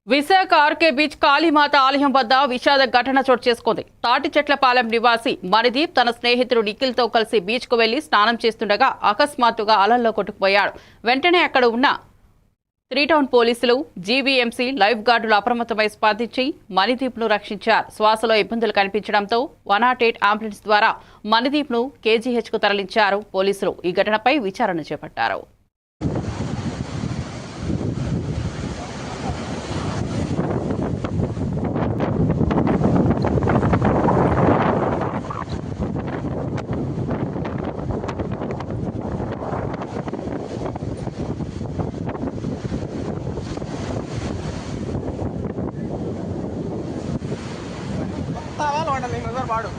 Visakha RK beach Kalimata ఆలయం వద్ద విషాద ఘటన చోటు చేసుకుంది. తాటిచెట్లపాలెం నివాసి మణిదీప్ తన స్నేహితుడు నిఖిల్తో కలిసి బీచ్కు వెళ్లి స్నానం చేస్తుండగా అకస్మాత్తుగా అలల్లో కొట్టుకుపోయాడు. వెంటనే అక్కడ ఉన్న 3 టౌన్ పోలీసులు, జీవీఎంసీ లైఫ్ గార్డులు అప్రమత్తమై స్పందించి మణిదీప్ను రక్షించారు. శ్వాసలో ఇబ్బందులు కనిపించడంతో 108 అంబులెన్స్ ద్వారా మణిదీప్ను కేజీహెచ్కు తరలించారు పోలీసులు. ఈ ఘటనపై విచారణ చేపట్టారు. వాడు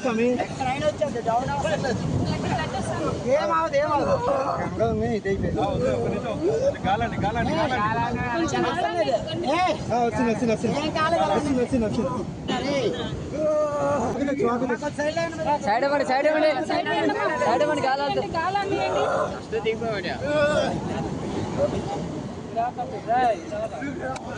స్వామి సైడ్